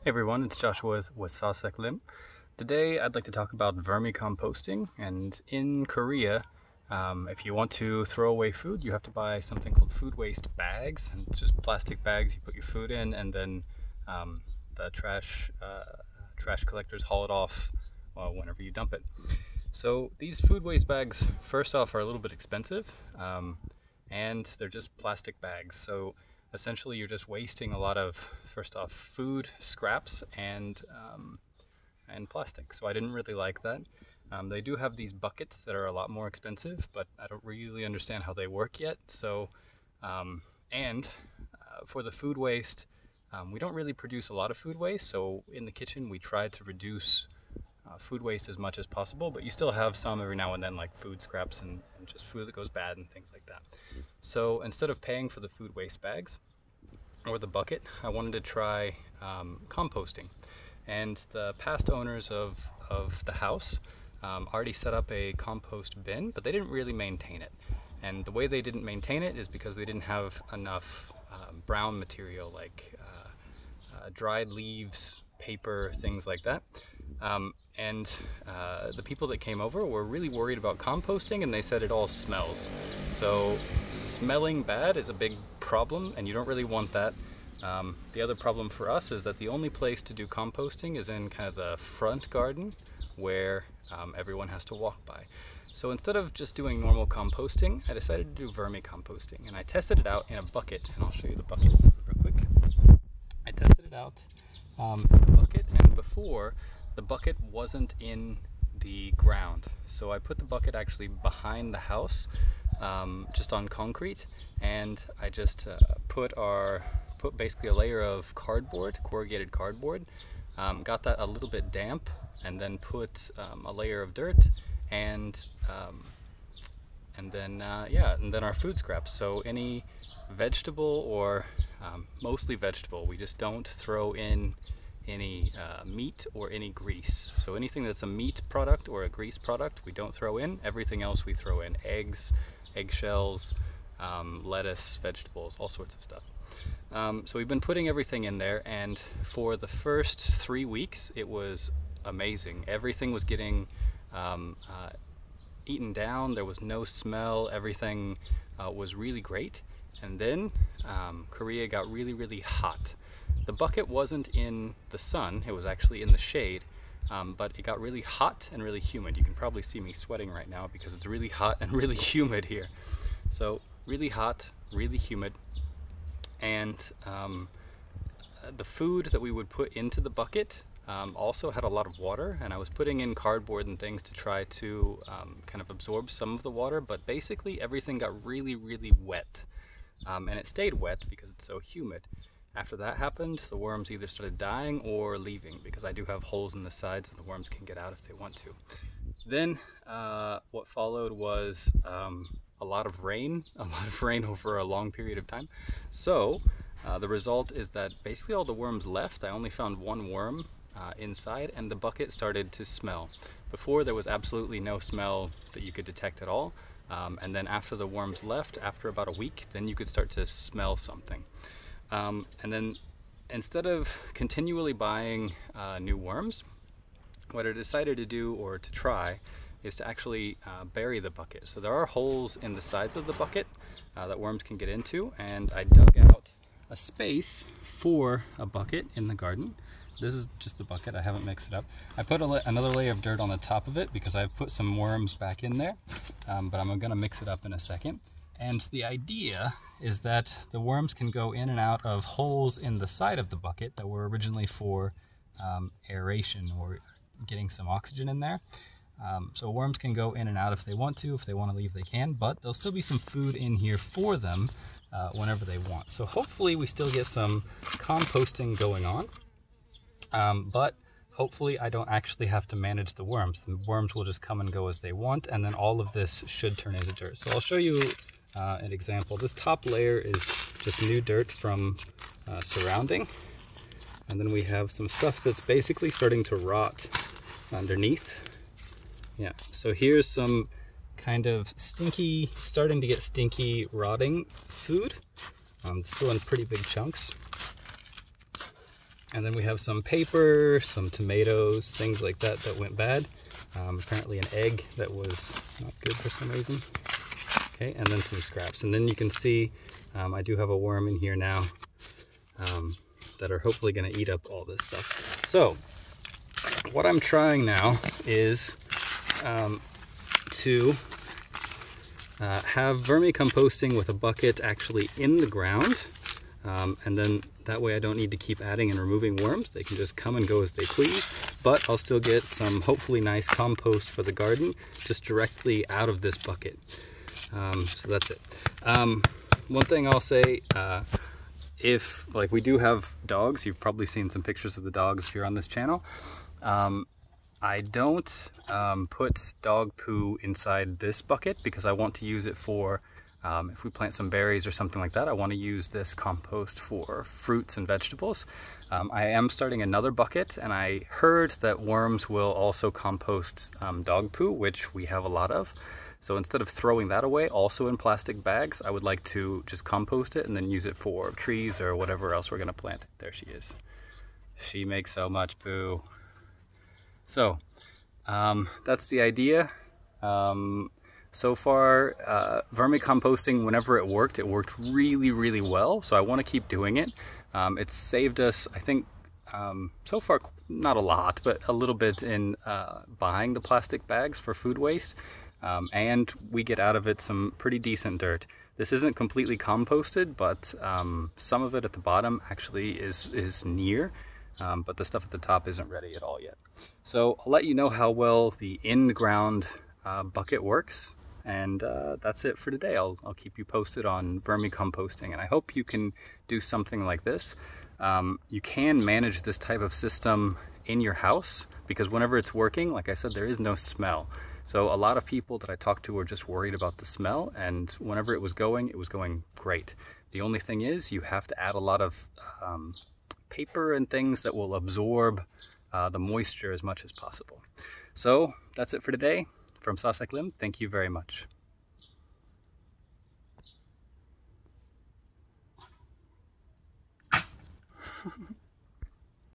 Hey everyone, it's Joshua with Sasek Lim. Today I'd like to talk about vermicomposting. And in Korea, if you want to throw away food, you have to buy something called food waste bags. And it's just plastic bags you put your food in, and then the trash collectors haul it off whenever you dump it. So these food waste bags, first off, are a little bit expensive, and they're just plastic bags. So essentially you're just wasting a lot of, first off, food scraps and plastic. So I didn't really like that. They do have these buckets that are a lot more expensive, but I don't really understand how they work yet. So for the food waste, we don't really produce a lot of food waste. So in the kitchen we try to reduce food waste as much as possible, but you still have some every now and then, like food scraps and just food that goes bad and things like that. So instead of paying for the food waste bags or the bucket, I wanted to try composting. And the past owners of the house already set up a compost bin, but they didn't really maintain it. And the way they didn't maintain it is because they didn't have enough brown material, like dried leaves, paper, things like that. The people that came over were really worried about composting, and they said it all smells. So smelling bad is a big problem, and you don't really want that. The other problem for us is that the only place to do composting is in kind of the front garden, where everyone has to walk by. So instead of just doing normal composting, I decided to do vermicomposting, and I tested it out in a bucket, and I'll show you the bucket real quick. I tested it out in a bucket, and before, the bucket wasn't in the ground. So I put the bucket actually behind the house, just on concrete, and I just put basically a layer of cardboard, corrugated cardboard, got that a little bit damp, and then put a layer of dirt and then our food scraps. So any vegetable, or mostly vegetable, we just don't throw in any meat or any grease. So anything that's a meat product or a grease product, we don't throw in. Everything else we throw in: eggs, eggshells, lettuce, vegetables, all sorts of stuff. So we've been putting everything in there, and for the first 3 weeks it was amazing. Everything was getting eaten down. There was no smell. Everything was really great. And then Korea got really, really hot. The bucket wasn't in the sun, it was actually in the shade, but it got really hot and really humid. You can probably see me sweating right now because it's really hot and really humid here. So really hot, really humid, and the food that we would put into the bucket also had a lot of water, and I was putting in cardboard and things to try to kind of absorb some of the water, but basically everything got really, really wet. And it stayed wet because it's so humid. After that happened, the worms either started dying or leaving, because I do have holes in the sides and the worms can get out if they want to. Then what followed was a lot of rain over a long period of time. So the result is that basically all the worms left. I only found one worm inside, and the bucket started to smell. Before, there was absolutely no smell that you could detect at all. And then after the worms left, after about a week, then you could start to smell something. And then instead of continually buying new worms, what I decided to do, or to try, is to actually bury the bucket. So there are holes in the sides of the bucket that worms can get into, and I dug out a space for a bucket in the garden. This is just the bucket, I haven't mixed it up. I put another layer of dirt on the top of it because I've put some worms back in there, but I'm gonna mix it up in a second. And the idea is that the worms can go in and out of holes in the side of the bucket that were originally for aeration, or getting some oxygen in there. So worms can go in and out if they want to. If they want to leave, they can, but there'll still be some food in here for them whenever they want. So hopefully we still get some composting going on, but hopefully I don't actually have to manage the worms. The worms will just come and go as they want, and then all of this should turn into dirt. So I'll show you an example. This top layer is just new dirt from surrounding, and then we have some stuff that's basically starting to rot underneath. Yeah, so here's some kind of stinky, starting to get stinky, rotting food. Still in pretty big chunks. And then we have some paper, some tomatoes, things like that that went bad. Apparently an egg that was not good for some reason. Okay, and then some scraps. And then you can see I do have a worm in here now that are hopefully going to eat up all this stuff. So what I'm trying now is to have vermicomposting with a bucket actually in the ground. And then that way I don't need to keep adding and removing worms. They can just come and go as they please, but I'll still get some hopefully nice compost for the garden just directly out of this bucket. So that's it. One thing I'll say, if like we do have dogs, you've probably seen some pictures of the dogs if you're on this channel. I don't put dog poo inside this bucket because I want to use it for if we plant some berries or something like that. I want to use this compost for fruits and vegetables. I am starting another bucket, and I heard that worms will also compost dog poo, which we have a lot of. So instead of throwing that away also in plastic bags, I would like to just compost it and then use it for trees or whatever else we're going to plant. There she is. She makes so much poo. So that's the idea. So far, vermicomposting, whenever it worked really, really well. So I want to keep doing it. It's saved us, I think, so far, not a lot, but a little bit in buying the plastic bags for food waste. And we get out of it some pretty decent dirt. This isn't completely composted, but some of it at the bottom actually is near. But the stuff at the top isn't ready at all yet. So I'll let you know how well the in-ground bucket works, and that's it for today. I'll keep you posted on vermicomposting, and I hope you can do something like this. You can manage this type of system in your house, because whenever it's working, like I said, there is no smell. So a lot of people that I talked to were just worried about the smell, and whenever it was going great. The only thing is you have to add a lot of paper and things that will absorb the moisture as much as possible. So that's it for today. From Sasak Lim, thank you very much.